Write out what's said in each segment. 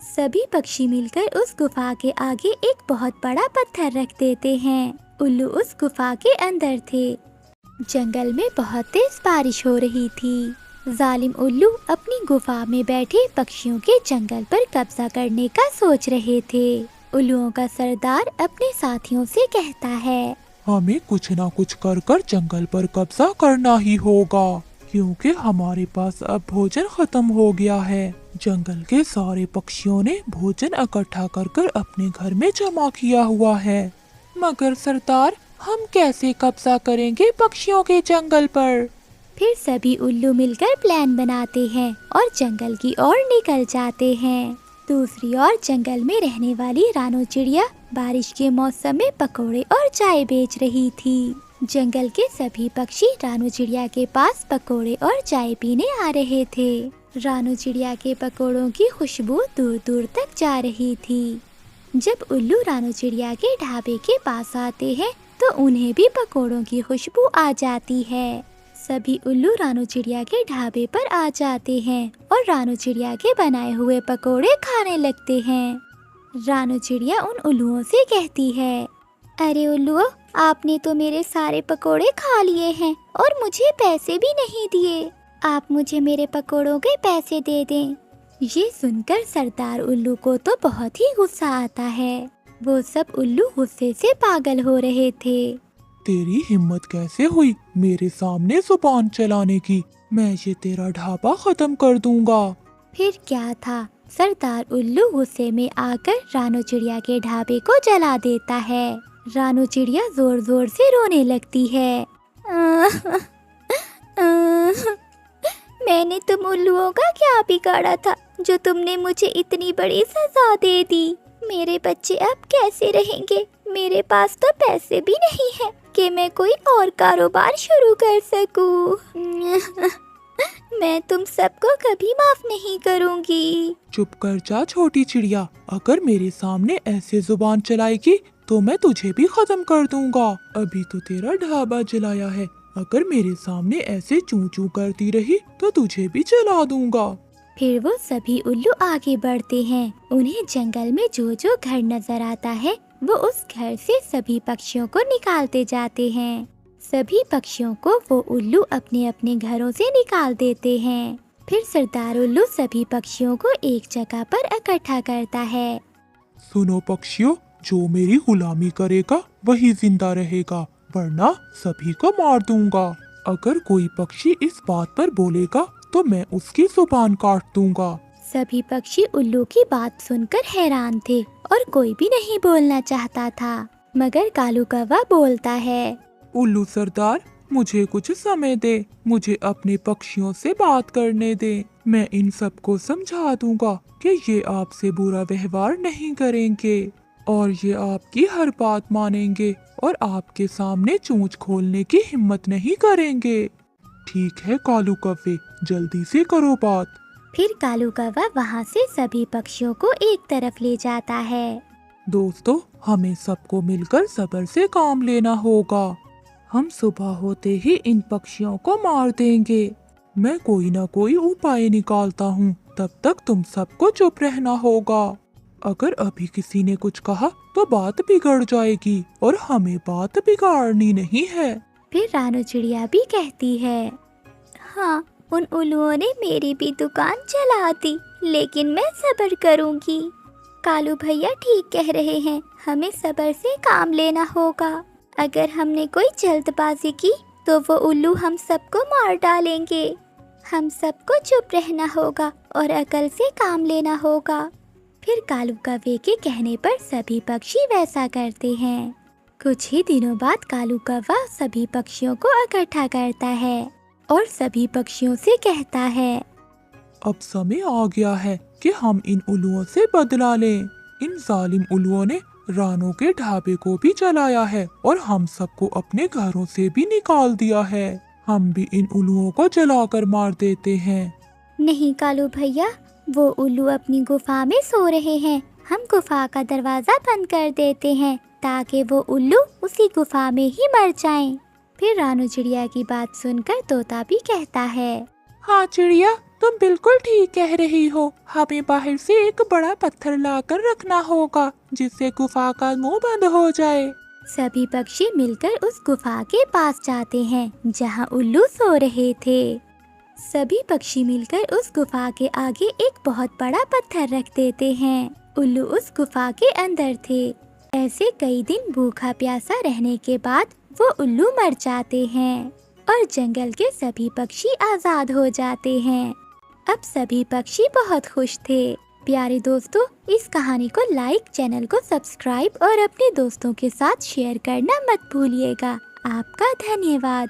सभी पक्षी मिलकर उस गुफा के आगे एक बहुत बड़ा पत्थर रख देते हैं। उल्लू उस गुफा के अंदर थे। जंगल में बहुत तेज बारिश हो रही थी। जालिम उल्लू अपनी गुफा में बैठे पक्षियों के जंगल पर कब्जा करने का सोच रहे थे। उल्लुओं का सरदार अपने साथियों से कहता है, हमें कुछ ना कुछ कर कर जंगल पर कब्जा करना ही होगा, क्योंकि हमारे पास अब भोजन खत्म हो गया है। जंगल के सारे पक्षियों ने भोजन इकट्ठा कर कर अपने घर में जमा किया हुआ है। मगर सरदार, हम कैसे कब्जा करेंगे पक्षियों के जंगल पर? फिर सभी उल्लू मिलकर प्लान बनाते हैं और जंगल की ओर निकल जाते हैं। दूसरी ओर जंगल में रहने वाली रानो चिड़िया बारिश के मौसम में पकोड़े और चाय बेच रही थी। जंगल के सभी पक्षी रानो चिड़िया के पास पकोड़े और चाय पीने आ रहे थे। रानो चिड़िया के पकोड़ों की खुशबू दूर दूर तक जा रही थी। जब उल्लू रानो चिड़िया के ढाबे के पास आते हैं तो उन्हें भी पकोड़ों की खुशबू आ जाती है। सभी उल्लू रानो चिड़िया के ढाबे पर आ जाते हैं और रानो चिड़िया के बनाए हुए पकोड़े खाने लगते हैं। रानो चिड़िया उन उल्लुओं से कहती है, अरे उल्लुओं, आपने तो मेरे सारे पकोड़े खा लिए हैं और मुझे पैसे भी नहीं दिए। आप मुझे मेरे पकोड़ों के पैसे दे दें। ये सुनकर सरदार उल्लू को तो बहुत ही गुस्सा आता है। वो सब उल्लू गुस्से से पागल हो रहे थे। तेरी हिम्मत कैसे हुई मेरे सामने जुबान चलाने की? मैं ये तेरा ढाबा खत्म कर दूंगा। फिर क्या था, सरदार उल्लू गुस्से में आकर रानो चिड़िया के ढाबे को जला देता है। रानो चिड़िया जोर जोर से रोने लगती है। मैंने तुम उल्लुओं का क्या बिगाड़ा था जो तुमने मुझे इतनी बड़ी सजा दे दी? मेरे बच्चे अब कैसे रहेंगे? मेरे पास तो पैसे भी नहीं है कि मैं कोई और कारोबार शुरू कर सकूं। मैं तुम सबको कभी माफ नहीं करूंगी। चुप कर जा छोटी चिड़िया, अगर मेरे सामने ऐसे जुबान चलाएगी तो मैं तुझे भी खत्म कर दूंगा। अभी तो तेरा ढाबा जलाया है, अगर मेरे सामने ऐसे चूं चूं करती रही तो तुझे भी जला दूंगा। फिर वो सभी उल्लू आगे बढ़ते हैं। उन्हें जंगल में जो जो घर नजर आता है वो उस घर से सभी पक्षियों को निकालते जाते हैं। सभी पक्षियों को वो उल्लू अपने अपने घरों से निकाल देते हैं। फिर सरदार उल्लू सभी पक्षियों को एक जगह पर इकट्ठा करता है। सुनो पक्षियों, जो मेरी गुलामी करेगा वही जिंदा रहेगा, वरना सभी को मार दूंगा। अगर कोई पक्षी इस बात पर बोलेगा तो मैं उसकी जुबान काट दूंगा। सभी पक्षी उल्लू की बात सुनकर हैरान थे और कोई भी नहीं बोलना चाहता था। मगर कालू कौवा बोलता है, उल्लू सरदार, मुझे कुछ समय दे, मुझे अपने पक्षियों से बात करने दे। मैं इन सबको समझा दूंगा कि ये आपसे बुरा व्यवहार नहीं करेंगे और ये आपकी हर बात मानेंगे और आपके सामने चोंच खोलने की हिम्मत नहीं करेंगे। ठीक है कालू कौवे, जल्दी से करो बात। फिर कालू कौवा वहाँ से सभी पक्षियों को एक तरफ ले जाता है। दोस्तों, हमें सबको मिलकर सब्र से काम लेना होगा। हम सुबह होते ही इन पक्षियों को मार देंगे। मैं कोई ना कोई उपाय निकालता हूँ, तब तक तुम सबको चुप रहना होगा। अगर अभी किसी ने कुछ कहा तो बात बिगड़ जाएगी और हमें बात बिगाड़नी नहीं है। फिर रानो चिड़िया भी कहती है, हाँ, उन उल्लुओं ने मेरी भी दुकान जला दी, लेकिन मैं सब्र करूंगी। कालू भैया ठीक कह रहे हैं, हमें सब्र से काम लेना होगा। अगर हमने कोई जल्दबाजी की तो वो उल्लू हम सबको मार डालेंगे। हम सबको चुप रहना होगा और अकल से काम लेना होगा। फिर कालू कौवे के कहने पर सभी पक्षी वैसा करते हैं। कुछ ही दिनों बाद कालू कौवा सभी पक्षियों को इकट्ठा करता है और सभी पक्षियों से कहता है, अब समय आ गया है कि हम इन उल्लुओं से बदला लें। इन जालिम उल्लुओं ने रानो के ढाबे को भी जलाया है और हम सबको अपने घरों से भी निकाल दिया है। हम भी इन उल्लुओं को जलाकर मार देते हैं। नहीं कालू भैया, वो उल्लू अपनी गुफा में सो रहे हैं। हम गुफा का दरवाजा बंद कर देते हैं ताकि वो उल्लू उसी गुफा में ही मर जाएं। फिर रानो चिड़िया की बात सुनकर तोता भी कहता है, हाँ चिड़िया, तुम बिल्कुल ठीक कह रही हो। हमें बाहर से एक बड़ा पत्थर लाकर रखना होगा जिससे गुफा का मुंह बंद हो जाए। सभी पक्षी मिलकर उस गुफा के पास जाते हैं जहाँ उल्लू सो रहे थे। सभी पक्षी मिलकर उस गुफा के आगे एक बहुत बड़ा पत्थर रख देते हैं। उल्लू उस गुफा के अंदर थे। ऐसे कई दिन भूखा प्यासा रहने के बाद वो उल्लू मर जाते हैं और जंगल के सभी पक्षी आजाद हो जाते हैं। अब सभी पक्षी बहुत खुश थे। प्यारे दोस्तों, इस कहानी को लाइक, चैनल को सब्सक्राइब और अपने दोस्तों के साथ शेयर करना मत भूलिएगा। आपका धन्यवाद।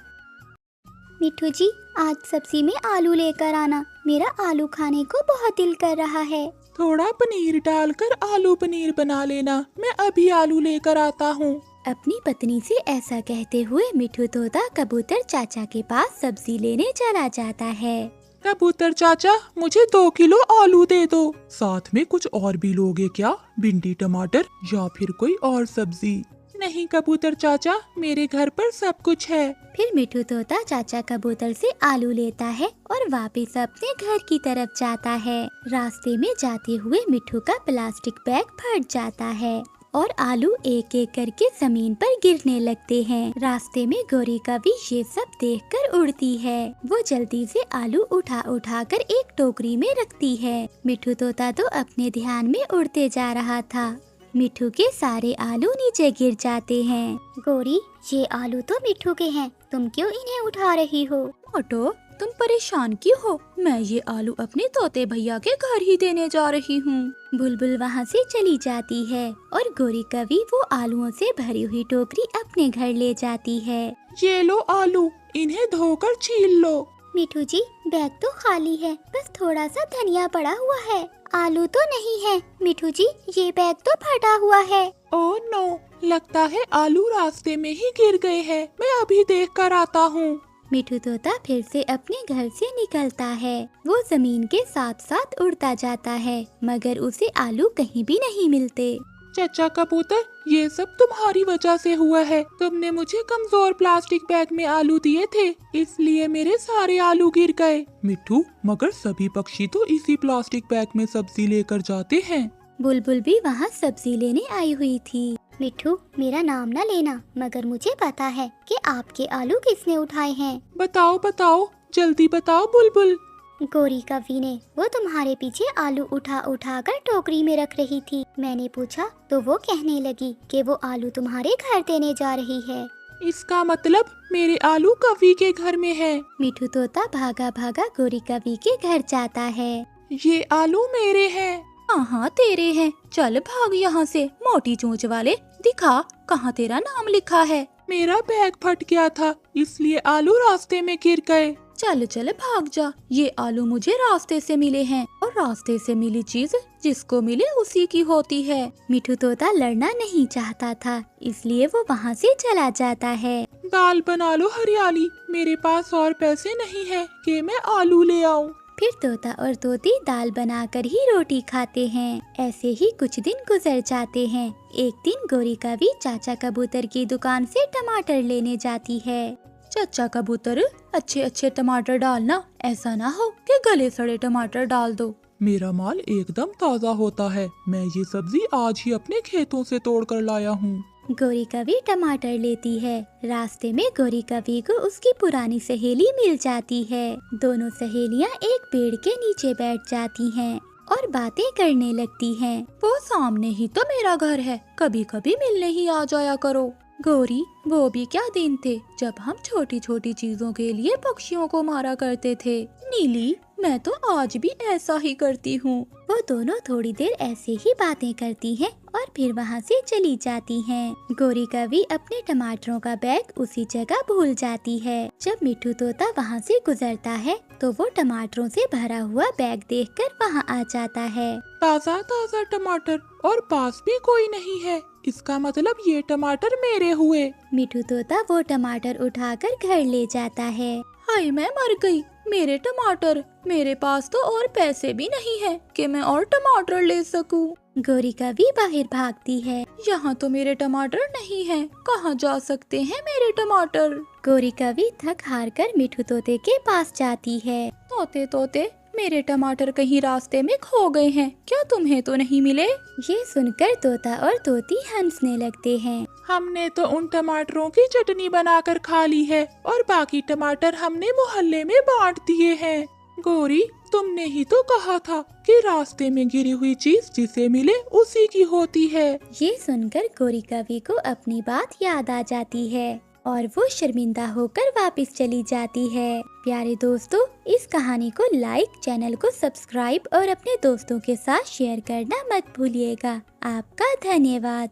मिठू जी, आज सब्जी में आलू लेकर आना। मेरा आलू खाने को बहुत दिल कर रहा है। थोड़ा पनीर डालकर आलू पनीर बना लेना। मैं अभी आलू लेकर आता हूँ। अपनी पत्नी से ऐसा कहते हुए मिठू तोता कबूतर चाचा के पास सब्जी लेने चला जाता है। कबूतर चाचा, मुझे 2 किलो आलू दे दो। साथ में कुछ और भी लोगे क्या? भिंडी, टमाटर या फिर कोई और सब्जी? नहीं कबूतर चाचा, मेरे घर पर सब कुछ है। फिर मिठू तोता चाचा कबूतर से आलू लेता है और वापस अपने घर की तरफ जाता है। रास्ते में जाते हुए मिठू का प्लास्टिक बैग फट जाता है और आलू एक एक करके जमीन पर गिरने लगते हैं। रास्ते में गौरी कवि ये सब देखकर उड़ती है। वो जल्दी से आलू उठा कर एक टोकरी में रखती है। मिठू तोता तो अपने ध्यान में उड़ते जा रहा था। मिठू के सारे आलू नीचे गिर जाते हैं। गौरी, ये आलू तो मिठू के हैं, तुम क्यों इन्हें उठा रही हो? मोटो, तुम परेशान क्यों हो? मैं ये आलू अपने तोते भैया के घर ही देने जा रही हूँ। बुलबुल वहाँ से चली जाती है और गौरी कवि वो आलूओं से भरी हुई टोकरी अपने घर ले जाती है। ये लो आलू, इन्हें धोकर छील लो। मिठू जी, बैग तो खाली है, बस थोड़ा सा धनिया पड़ा हुआ है। आलू तो नहीं है। मिठू जी, ये बैग तो फटा हुआ है। ओह नो, लगता है आलू रास्ते में ही गिर गए हैं। मैं अभी देख कर आता हूँ। मिठू तोता फिर से अपने घर से निकलता है। वो जमीन के साथ साथ उड़ता जाता है, मगर उसे आलू कहीं भी नहीं मिलते। चाचा कबूतर, ये सब तुम्हारी वजह से हुआ है। तुमने मुझे कमजोर प्लास्टिक बैग में आलू दिए थे, इसलिए मेरे सारे आलू गिर गए। मिठू, मगर सभी पक्षी तो इसी प्लास्टिक बैग में सब्जी लेकर जाते हैं। बुलबुल भी वहाँ सब्जी लेने आई हुई थी। मिठू, मेरा नाम न लेना, मगर मुझे पता है कि आपके आलू किसने उठाए हैं। बताओ बताओ, जल्दी बताओ बुलबुल। गौरी कवि ने। वो तुम्हारे पीछे आलू उठा कर टोकरी में रख रही थी। मैंने पूछा तो वो कहने लगी कि वो आलू तुम्हारे घर देने जा रही है। इसका मतलब मेरे आलू कवि के घर में है। मिठू तोता भागा भागा गौरी कवि के घर जाता है। ये आलू मेरे हैं। हाँ, तेरे हैं। चल भाग यहाँ से, मोटी चोंच वाले। दिखा कहाँ तेरा नाम लिखा है। मेरा बैग फट गया था, इसलिए आलू रास्ते में गिर गए। चल चल भाग जा। ये आलू मुझे रास्ते से मिले हैं और रास्ते से मिली चीज जिसको मिले उसी की होती है। मिठू तोता लड़ना नहीं चाहता था, इसलिए वो वहाँ से चला जाता है। दाल बना लो हरियाली, मेरे पास और पैसे नहीं है कि मैं आलू ले आऊं। फिर तोता और तोती दाल बनाकर ही रोटी खाते हैं। ऐसे ही कुछ दिन गुजर जाते हैं। एक दिन गौरी कवि चाचा कबूतर की दुकान से टमाटर लेने जाती है। चाचा कबूतर, अच्छे अच्छे टमाटर डालना, ऐसा ना हो कि गले सड़े टमाटर डाल दो। मेरा माल एकदम ताज़ा होता है। मैं ये सब्जी आज ही अपने खेतों से तोड़ कर लाया हूँ। गौरी कवि टमाटर लेती है। रास्ते में गौरी कवि को उसकी पुरानी सहेली मिल जाती है। दोनों सहेलियाँ एक पेड़ के नीचे बैठ जाती हैं और बातें करने लगती हैं। वो सामने ही तो मेरा घर है, कभी कभी मिलने ही आ जाया करो। गौरी, वो भी क्या दिन थे जब हम छोटी छोटी चीजों के लिए पक्षियों को मारा करते थे। नीली, मैं तो आज भी ऐसा ही करती हूँ। वो दोनों थोड़ी देर ऐसे ही बातें करती हैं और फिर वहाँ से चली जाती हैं। गौरी कवि अपने टमाटरों का बैग उसी जगह भूल जाती है। जब मिठू तोता वहाँ से गुजरता है तो वो टमाटरों से भरा हुआ बैग देखकर वहाँ आ जाता है। ताज़ा ताज़ा टमाटर और पास भी कोई नहीं है, इसका मतलब ये टमाटर मेरे हुए। मिठू तोता वो टमाटर उठाकर घर ले जाता है। हाय, मैं मर गई। मेरे टमाटर, मेरे पास तो और पैसे भी नहीं है कि मैं और टमाटर ले सकूं। गौरी कवि बाहर भागती है। यहाँ तो मेरे टमाटर नहीं हैं, कहाँ जा सकते हैं मेरे टमाटर? गौरी कवि थक हार कर मिठू तोते के पास जाती है। तोते तोते, मेरे टमाटर कहीं रास्ते में खो गए हैं, क्या तुम्हें तो नहीं मिले? ये सुनकर तोता और तोती हंसने लगते हैं। हमने तो उन टमाटरों की चटनी बनाकर खा ली है और बाकी टमाटर हमने मोहल्ले में बांट दिए हैं। गौरी, तुमने ही तो कहा था कि रास्ते में गिरी हुई चीज जिसे मिले उसी की होती है। ये सुनकर गौरी कवि को अपनी बात याद आ जाती है और वो शर्मिंदा होकर वापस चली जाती है। प्यारे दोस्तों, इस कहानी को लाइक, चैनल को सब्सक्राइब और अपने दोस्तों के साथ शेयर करना मत भूलिएगा। आपका धन्यवाद।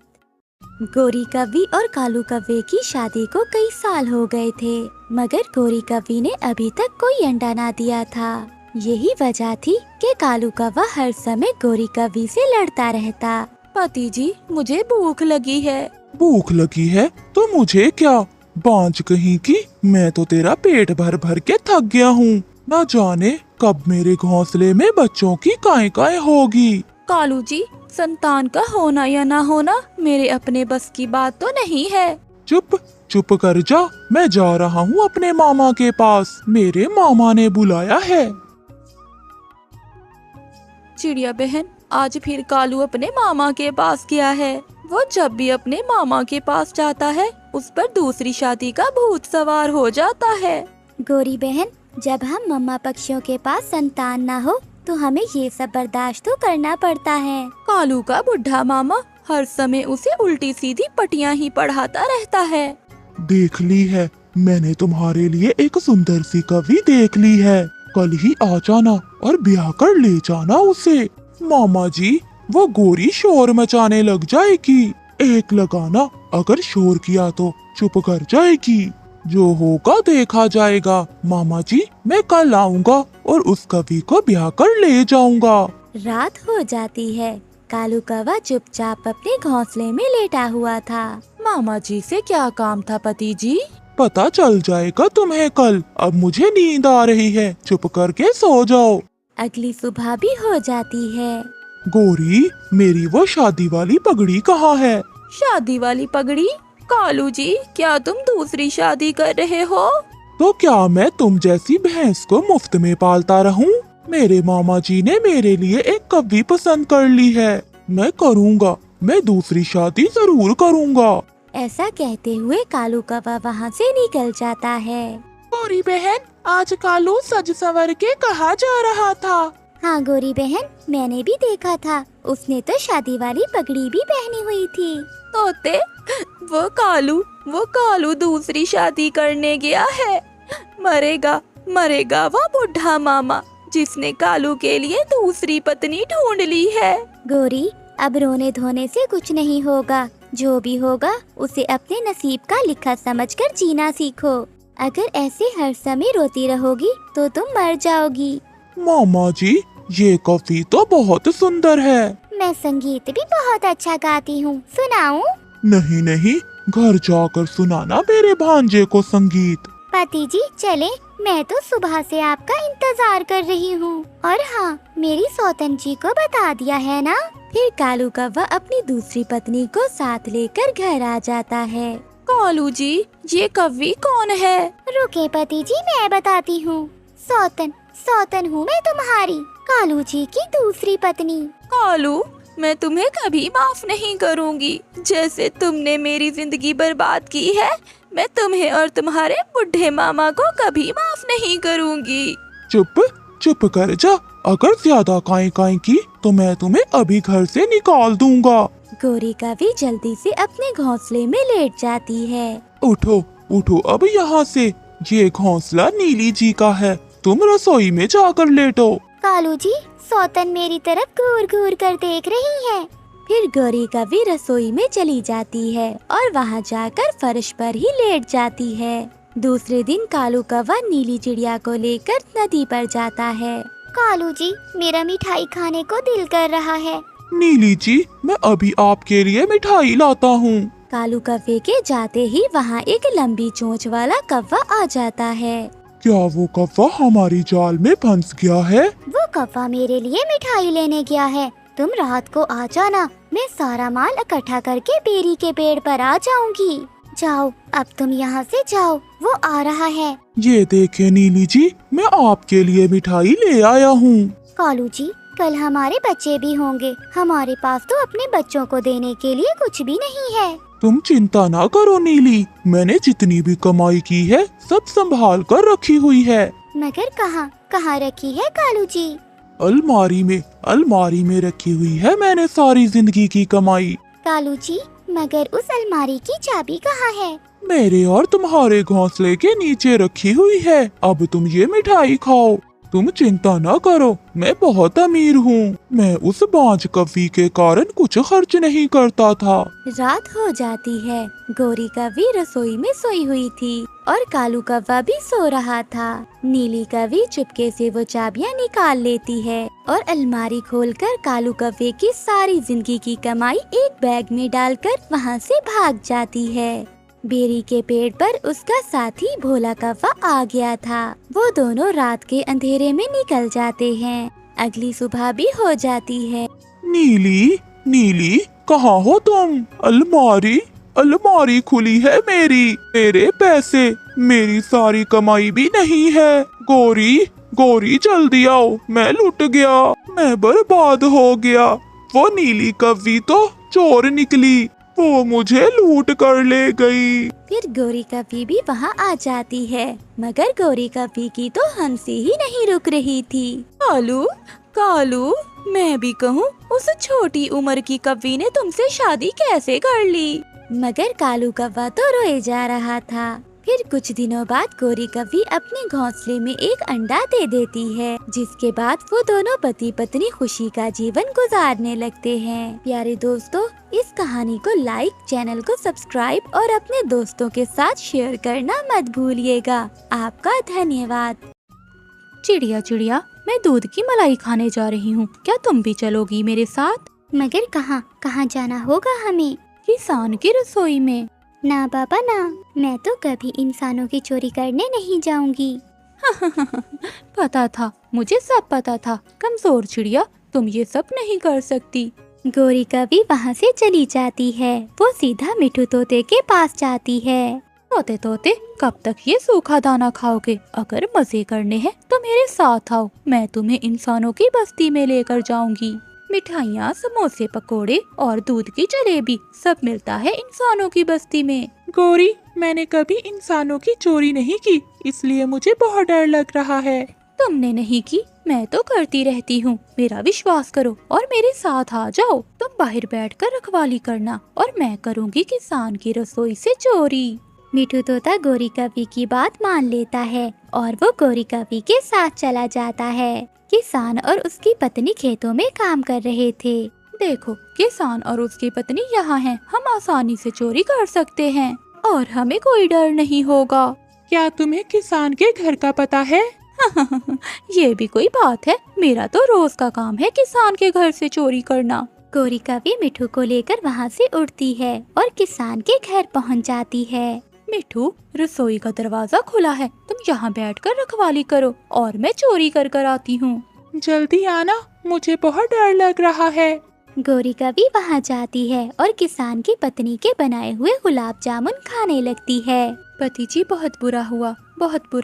गौरी कवि और कालू कव्वे की शादी को कई साल हो गए थे, मगर गौरी कवि ने अभी तक कोई अंडा ना दिया था। यही वजह थी कि कालू कव्वा हर समय गौरी कवि से लड़ता रहता। पति जी, मुझे भूख लगी है। भूख लगी है तो मुझे क्या, बांझ कहीं की, मैं तो तेरा पेट भर भर के थक गया हूँ। न जाने कब मेरे घोंसले में बच्चों की काएं होगी। कालू जी, संतान का होना या ना होना मेरे अपने बस की बात तो नहीं है। चुप चुप कर जा, मैं जा रहा हूँ अपने मामा के पास, मेरे मामा ने बुलाया है। चिड़िया बहन, आज फिर कालू अपने मामा के पास गया है। वो जब भी अपने मामा के पास जाता है, उस पर दूसरी शादी का भूत सवार हो जाता है। गौरी बहन, जब हम मम्मा पक्षियों के पास संतान ना हो तो हमें ये सब बर्दाश्त तो करना पड़ता है। कालू का बुढ़ा मामा हर समय उसे उल्टी सीधी पटियां ही पढ़ाता रहता है। देख ली है, मैंने तुम्हारे लिए एक सुंदर सी कवि देख ली है। कल ही आ जाना और ब्याह कर ले जाना उसे। मामा जी, वो गोरी शोर मचाने लग जाएगी। एक लगाना, अगर शोर किया तो चुप कर जाएगी। जो होगा देखा जाएगा। मामा जी, मैं कल आऊँगा और उस कवि को ब्याह कर ले जाऊँगा। रात हो जाती है। कालू कौवा चुपचाप अपने घोंसले में लेटा हुआ था। मामा जी से क्या काम था पति जी? पता चल जाएगा तुम्हें कल। अब मुझे नींद आ रही है, चुप करके सो जाओ। अगली सुबह भी हो जाती है। गौरी, मेरी वो शादी वाली पगड़ी कहाँ है? शादी वाली पगड़ी? कालू जी, क्या तुम दूसरी शादी कर रहे हो? तो क्या मैं तुम जैसी भैंस को मुफ्त में पालता रहूं? मेरे मामा जी ने मेरे लिए एक कवि पसंद कर ली है। मैं करूँगा, मैं दूसरी शादी जरूर करूँगा। ऐसा कहते हुए कालू कौवा वहाँ से निकल जाता है। गौरी बहन, आज कालू सज संवर के कहाँ जा रहा था? हाँ गौरी बहन, मैंने भी देखा था। उसने तो शादी वाली पगड़ी भी पहनी हुई थी। तोते, वो कालू दूसरी शादी करने गया है। मरेगा मरेगा वो बुढ़ा मामा, जिसने कालू के लिए दूसरी पत्नी ढूंढ ली है। गौरी, अब रोने धोने से कुछ नहीं होगा। जो भी होगा उसे अपने नसीब का लिखा समझकर जीना सीखो। अगर ऐसे हर समय रोती रहोगी तो तुम मर जाओगी। मामा जी, ये कवि तो बहुत सुंदर है। मैं संगीत भी बहुत अच्छा गाती हूँ, सुनाऊं? नहीं नहीं, घर जाकर सुनाना मेरे भांजे को संगीत। पति जी चले, मैं तो सुबह से आपका इंतजार कर रही हूँ। और हाँ, मेरी सौतन जी को बता दिया है ना? फिर कालू कौवा अपनी दूसरी पत्नी को साथ लेकर घर आ जाता है। कालू जी, ये कवि कौन है? रुके पति जी, मैं बताती हूँ। सौतन हूँ मैं तुम्हारी, कालू जी की दूसरी पत्नी। कालू, मैं तुम्हें कभी माफ नहीं करूँगी। जैसे तुमने मेरी जिंदगी बर्बाद की है, मैं तुम्हें और तुम्हारे बुढ़े मामा को कभी माफ नहीं करूँगी। चुप कर जा। अगर ज्यादा काई की तो मैं तुम्हें अभी घर से निकाल दूंगा। गौरी कवि जल्दी से अपने घोंसले में लेट जाती है। उठो अब यहाँ से। ये घोंसला नीली जी का है, तुम रसोई में जाकर लेटो। कालू जी, सौतन मेरी तरफ घूर घूर कर देख रही है। फिर गौरी कवि रसोई में चली जाती है और वहाँ जाकर फर्श पर ही लेट जाती है। दूसरे दिन कालू कौवा नीली चिड़िया को लेकर नदी पर जाता है। कालू जी, मेरा मिठाई खाने को दिल कर रहा है। नीली जी, मैं अभी आपके लिए मिठाई लाता हूँ। कालू कौवे के जाते ही वहाँ एक लंबी चोंच वाला कौवा आ जाता है। क्या वो कौवा हमारी जाल में फंस गया है? वो कौवा मेरे लिए मिठाई लेने गया है। तुम रात को आ जाना, मैं सारा माल इकट्ठा करके बेरी के पेड़ पर आ जाऊंगी। जाओ, अब तुम यहाँ से जाओ, वो आ रहा है। ये देखे नीली जी, मैं आपके लिए मिठाई ले आया हूँ। कालू जी, कल हमारे बच्चे भी होंगे, हमारे पास तो अपने बच्चों को देने के लिए कुछ भी नहीं है। तुम चिंता ना करो नीली, मैंने जितनी भी कमाई की है सब संभाल कर रखी हुई है। मगर कहाँ कहाँ रखी है कालू जी? अलमारी में रखी हुई है मैंने सारी जिंदगी की कमाई। कालू जी, मगर उस अलमारी की चाबी कहाँ है? मेरे और तुम्हारे घोंसले के नीचे रखी हुई है। अब तुम ये मिठाई खाओ। तुम चिंता न करो, मैं बहुत अमीर हूँ। मैं उस बांझ कव्वी के कारण कुछ खर्च नहीं करता था। रात हो जाती है। गोरी कव्वी रसोई में सोई हुई थी और कालू कव्वा भी सो रहा था। नीली कव्वी चुपके से वो चाबियां निकाल लेती है और अलमारी खोलकर कालू कव्वे की सारी जिंदगी की कमाई एक बैग में डालकर वहाँ से भाग जाती है। बेरी के पेड़ पर उसका साथी भोला कव्वा आ गया था। वो दोनों रात के अंधेरे में निकल जाते हैं। अगली सुबह भी हो जाती है। नीली कहाँ हो तुम? अलमारी खुली है मेरे पैसे, मेरी सारी कमाई भी नहीं है। गोरी जल्दी आओ, मैं लुट गया, मैं बर्बाद हो गया। वो नीली कव्वी तो चोर निकली, वो मुझे लूट कर ले गई। फिर गोरी कव्वी भी वहाँ आ जाती है, मगर गोरी कव्वी की तो हंसी ही नहीं रुक रही थी। कालू, मैं भी कहूँ, उस छोटी उम्र की कव्वी ने तुमसे शादी कैसे कर ली? मगर कालू कव्वा तो रोए जा रहा था। फिर कुछ दिनों बाद गोरी कव्वी अपने घोंसले में एक अंडा दे देती है, जिसके बाद वो दोनों पति पत्नी खुशी का जीवन गुजारने लगते हैं। प्यारे दोस्तों, इस कहानी को लाइक, चैनल को सब्सक्राइब और अपने दोस्तों के साथ शेयर करना मत भूलिएगा। आपका धन्यवाद। चिड़िया, मैं दूध की मलाई खाने जा रही हूँ, क्या तुम भी चलोगी मेरे साथ? मगर कहाँ जाना होगा हमें? किसान की रसोई में। ना बाबा ना, मैं तो कभी इंसानों की चोरी करने नहीं जाऊंगी। पता था, मुझे सब पता था। कमजोर चिड़िया, तुम ये सब नहीं कर सकती। गोरी कव्वी वहाँ से चली जाती है। वो सीधा मिठू तोते के पास जाती है। तोते, कब तक ये सूखा दाना खाओगे? अगर मजे करने हैं तो मेरे साथ आओ, मैं तुम्हें इंसानों की बस्ती में लेकर जाऊंगी। मिठाइयाँ, समोसे, पकोड़े और दूध की जलेबी सब मिलता है इंसानों की बस्ती में। गोरी, मैंने कभी इंसानों की चोरी नहीं की, इसलिए मुझे बहुत डर लग रहा है। तुमने नहीं की, मैं तो करती रहती हूँ। मेरा विश्वास करो और मेरे साथ आ जाओ। तुम बाहर बैठकर रखवाली करना और मैं करूँगी किसान की रसोई से चोरी। मिठू तोता गोरी कव्वी की बात मान लेता है और वो गोरी कव्वी के साथ चला जाता है। किसान और उसकी पत्नी खेतों में काम कर रहे थे। देखो, किसान और उसकी पत्नी यहाँ हैं। हम आसानी से चोरी कर सकते हैं और हमें कोई डर नहीं होगा। क्या तुम्हें किसान के घर का पता है? ये भी कोई बात है? मेरा तो रोज का काम है किसान के घर से चोरी करना। गोरी कव्वी मिठू को लेकर वहाँ से उड़ती है और किसान के घर पहुँच जाती है। मिठू, रसोई का दरवाजा खुला है, तुम यहाँ बैठकर रखवाली करो और मैं चोरी कर कर आती हूँ। जल्दी आना, मुझे बहुत डर लग रहा है। गोरी कव्वी वहाँ जाती है और किसान की पत्नी के बनाए हुए गुलाब जामुन खाने लगती है। पति जी, बहुत बुरा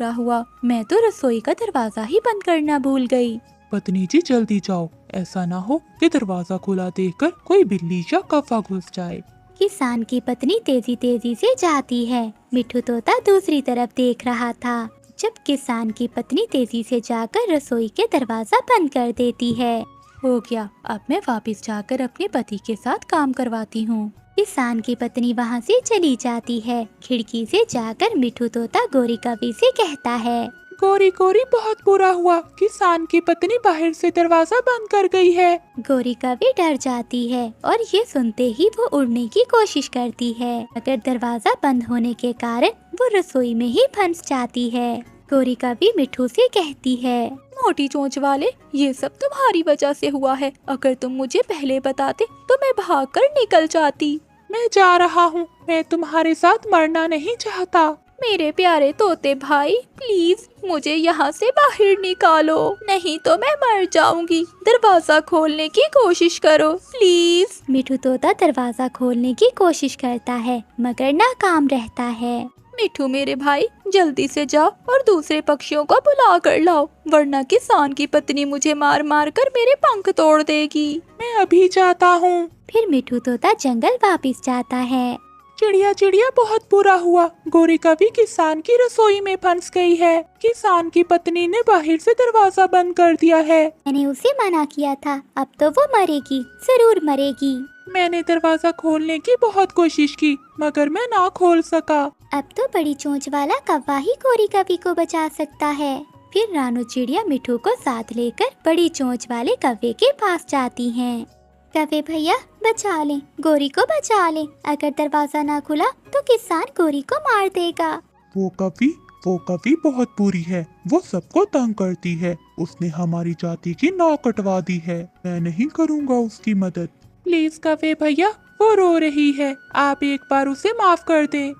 हुआ। मैं तो रसोई का दरवाजा ही बंद करना भूल गई। पत्नी जी, जल्दी जाओ, ऐसा ना हो कि दरवाजा खुला देखकर कोई बिल्ली या कौवा घुस जाए। किसान की पत्नी तेजी से जाती है। मिठू तोता दूसरी तरफ देख रहा था। जब किसान की पत्नी तेजी से जाकर रसोई के दरवाजा बंद कर देती है। हो गया, अब मैं वापस जाकर अपने पति के साथ काम करवाती हूँ। किसान की पत्नी वहाँ से चली जाती है। खिड़की से जाकर मिठू तोता गोरी कव्वी से कहता है, गोरी, बहुत बुरा हुआ, किसान की पत्नी बाहर से दरवाजा बंद कर गई है। गोरी कव्वी डर जाती है और ये सुनते ही वो उड़ने की कोशिश करती है, मगर दरवाजा बंद होने के कारण वो रसोई में ही फंस जाती है। गोरी कव्वी मिठू से कहती है, मोटी चोंच वाले, ये सब तुम्हारी वजह से हुआ है। अगर तुम मुझे पहले बताते तो मैं भागकर निकल जाती। मैं जा रहा हूँ, मैं तुम्हारे साथ मरना नहीं चाहता। मेरे प्यारे तोते भाई, प्लीज मुझे यहाँ से बाहर निकालो, नहीं तो मैं मर जाऊंगी। दरवाजा खोलने की कोशिश करो प्लीज। मिठू तोता दरवाजा खोलने की कोशिश करता है मगर नाकाम रहता है। मिठू मेरे भाई, जल्दी से जाओ और दूसरे पक्षियों को बुला कर लाओ, वरना किसान की पत्नी मुझे मार मार कर मेरे पंख तोड़ देगी। मैं अभी जाता हूँ। फिर मिठू तोता जंगल वापस जाता है। चिड़िया चिड़िया बहुत बुरा हुआ, गोरी कभी किसान की रसोई में फंस गई है। किसान की पत्नी ने बाहर से दरवाजा बंद कर दिया है। मैंने उसे मना किया था, अब तो वो मरेगी, जरूर मरेगी। मैंने दरवाजा खोलने की बहुत कोशिश की मगर मैं ना खोल सका। अब तो बड़ी चोंच वाला कौवा ही गोरी कवि को बचा सकता है। फिर रानू चिड़िया मिठू को साथ लेकर बड़ी चोंच वाले कौवे के पास जाती हैं। कौवे भैया बचा लें, गोरी को बचा लें। अगर दरवाजा ना खुला तो किसान गोरी को मार देगा। वो कवि बहुत बुरी है, वो सबको तंग करती है। उसने हमारी जाति की नाक कटवा दी है। मैं नहीं करूँगा उसकी मदद। प्लीज कौवे भैया, वो रो रही है, आप एक बार उसे माफ कर दें।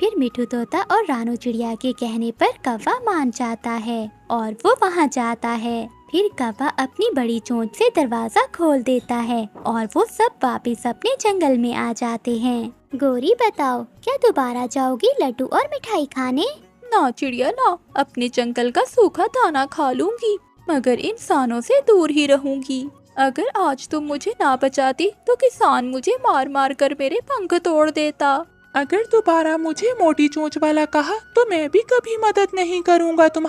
फिर मिठू तोता और रानू चिड़िया के कहने पर कौवा मान जाता है और वो वहाँ जाता है। फिर कौवा अपनी बड़ी चोंच से दरवाजा खोल देता है और वो सब वापस अपने जंगल में आ जाते हैं। गोरी बताओ, क्या दोबारा जाओगी लड्डू और मिठाई खाने? ना चिड़िया ना, अपने जंगल का सूखा दाना खा लूंगी, मगर इंसानों से दूर ही रहूंगी। अगर आज तुम मुझे ना बचाती तो किसान मुझे मार मार कर मेरे पंख तोड़ देता। अगर दोबारा मुझे मोटी चोंच वाला कहा तो मैं भी कभी मदद नहीं करूँगा तुम्हारी।